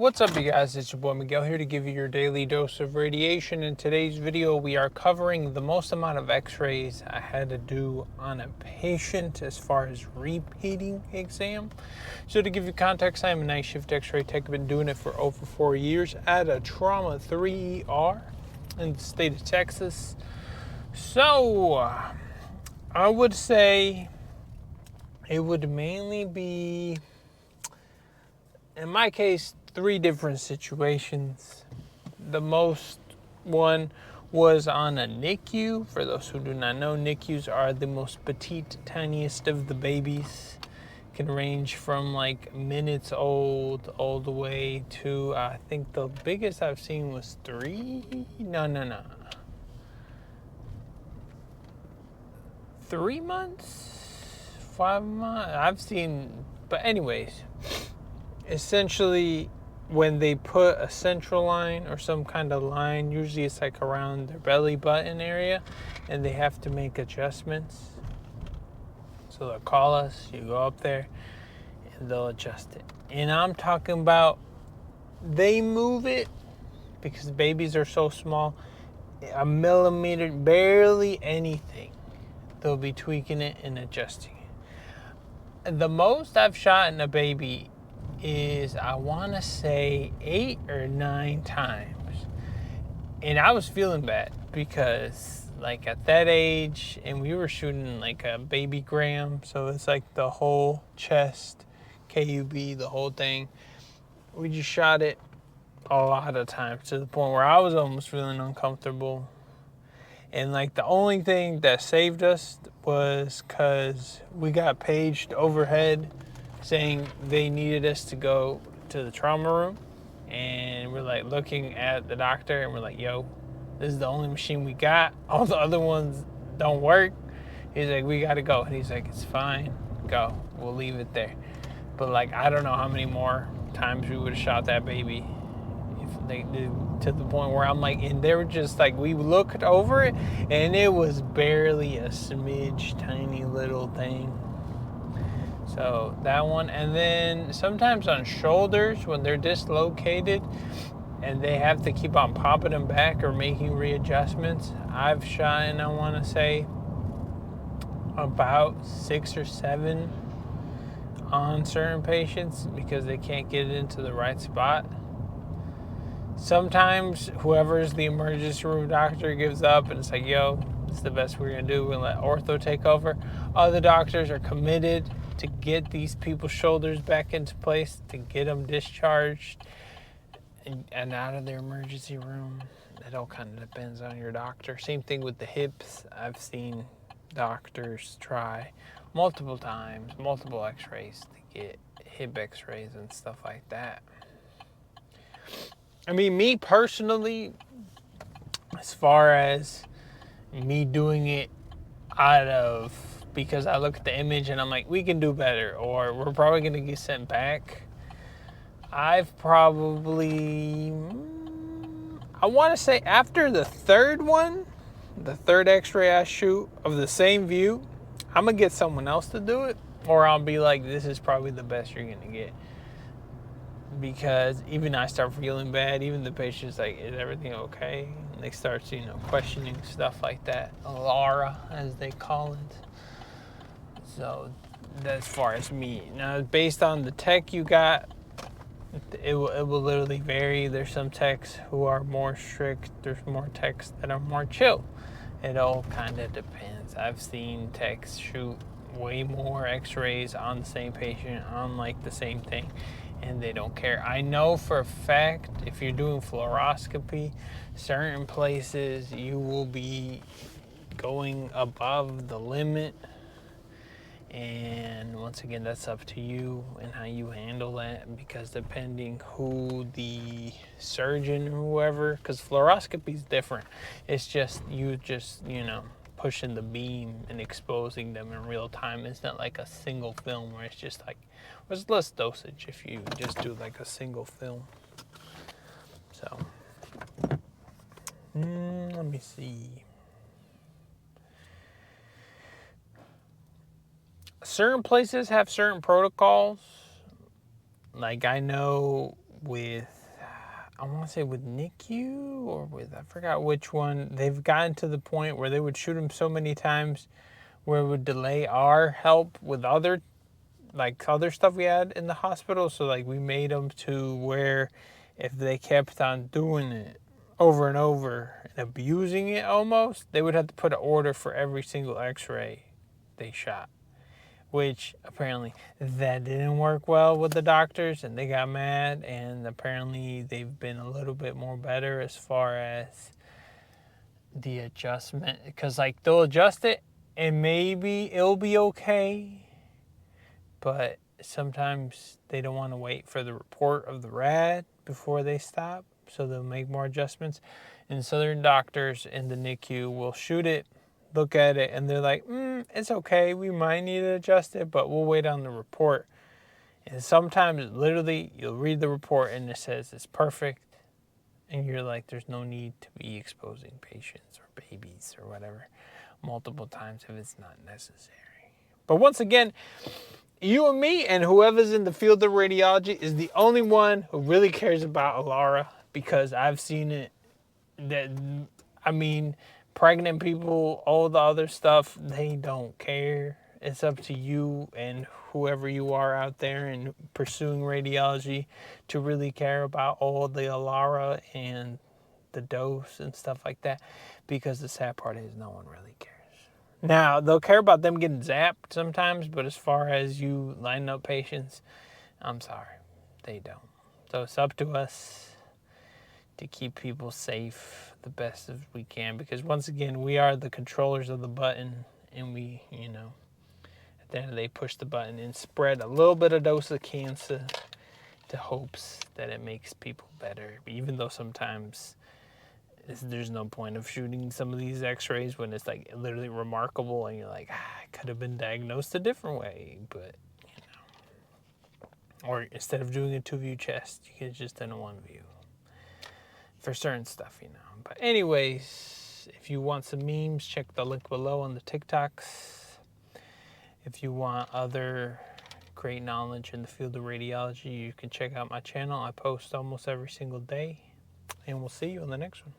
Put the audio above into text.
What's up, you guys? It's your boy Miguel here to give you your daily dose of radiation. In today's video, we are covering the most amount of x-rays I had to do on a patient as far as repeating exam. So to give you context, I am a night shift x-ray tech. I've been doing it for over 4 years at a Trauma 3ER in the state of Texas. So I would say it would mainly be, in my case, 3 different situations. The most one was on a NICU. For those who do not know, NICUs are the most petite, tiniest of the babies. Can range from like minutes old all the way to, I think the biggest I've seen was 3 months, 5 months. I've seen, but anyways, essentially when they put a central line or some kind of line, usually it's like around their belly button area, and they have to make adjustments. So they'll call us, you go up there, and they'll adjust it. And I'm talking about, they move it because babies are so small, a millimeter, barely anything. They'll be tweaking it and adjusting it. The most I've shot in a baby is, I want to say 8 or 9 times. And I was feeling bad because like at that age, and we were shooting like a baby gram, so it's like the whole chest, KUB, the whole thing. We just shot it a lot of times to the point where I was almost feeling uncomfortable. And like the only thing that saved us was because we got paged overhead saying they needed us to go to the trauma room, and we're like looking at the doctor and we're like, yo, this is the only machine we got, all the other ones don't work. He's like, we gotta go. And he's like, it's fine, go, we'll leave it there. But like, I don't know how many more times we would have shot that baby if they did, to the point where I'm like, and they were just like, we looked over it and it was barely a smidge, tiny little thing. So that one. And then sometimes on shoulders, when they're dislocated and they have to keep on popping them back or making readjustments, I've shot, and I want to say about 6 or 7 on certain patients because they can't get it into the right spot. Sometimes whoever's the emergency room doctor gives up and it's like, yo, it's the best we're gonna do, we'll let ortho take over. Other doctors are committed to get these people's shoulders back into place, to get them discharged and out of their emergency room. It all kind of depends on your doctor. Same thing with the hips. I've seen doctors try multiple times, multiple x-rays to get hip x-rays and stuff like that. I mean, me personally, as far as me doing it out of, because I look at the image and I'm like, we can do better, or we're probably going to get sent back. I've probably, I want to say after the third one, the third x-ray I shoot of the same view, I'm going to get someone else to do it, or I'll be like, this is probably the best you're going to get. Because even I start feeling bad, even the patient's like, is everything okay? And they start, questioning stuff like that. Laura, as they call it. So that's as far as me. Now, based on the tech you got, it will literally vary. There's some techs who are more strict. There's more techs that are more chill. It all kind of depends. I've seen techs shoot way more x-rays on the same patient, on like the same thing, and they don't care. I know for a fact, if you're doing fluoroscopy, certain places you will be going above the limit. And once again, that's up to you and how you handle that, because depending who the surgeon or whoever, because fluoroscopy is different. It's just, pushing the beam and exposing them in real time. It's not like a single film where it's just like, there's less dosage if you just do like a single film. So, let me see. Certain places have certain protocols. Like, I know with, I want to say with NICU or with, I forgot which one. They've gotten to the point where they would shoot them so many times where it would delay our help with other stuff we had in the hospital. So like we made them to where if they kept on doing it over and over and abusing it almost, they would have to put an order for every single X-ray they shot, which apparently that didn't work well with the doctors and they got mad, and apparently they've been a little bit more better as far as the adjustment, because like they'll adjust it and maybe it'll be okay, but sometimes they don't want to wait for the report of the rad before they stop, so they'll make more adjustments. And southern doctors in the NICU will shoot it, look at it, and they're like, it's okay, we might need to adjust it, but we'll wait on the report. And sometimes literally you'll read the report and it says it's perfect, and you're like, there's no need to be exposing patients or babies or whatever multiple times if it's not necessary. But once again, you and me and whoever's in the field of radiology is the only one who really cares about Alara, because I've seen it. Pregnant people, all the other stuff, they don't care. It's up to you and whoever you are out there and pursuing radiology to really care about all the Alara and the dose and stuff like that, because the sad part is no one really cares. Now, they'll care about them getting zapped sometimes, but as far as you lining up patients, I'm sorry, they don't. So it's up to us to keep people safe the best as we can, because once again, we are the controllers of the button, and we, at the end of the day, push the button and spread a little bit of dose of cancer to hopes that it makes people better, even though sometimes there's no point of shooting some of these X-rays when it's like literally remarkable and you're like, I could have been diagnosed a different way, but or instead of doing a 2-view chest, you could have just done a 1-view for certain stuff, But anyways, if you want some memes, check the link below on the TikToks. If you want other great knowledge in the field of radiology, you can check out my channel. I post almost every single day, and we'll see you on the next one.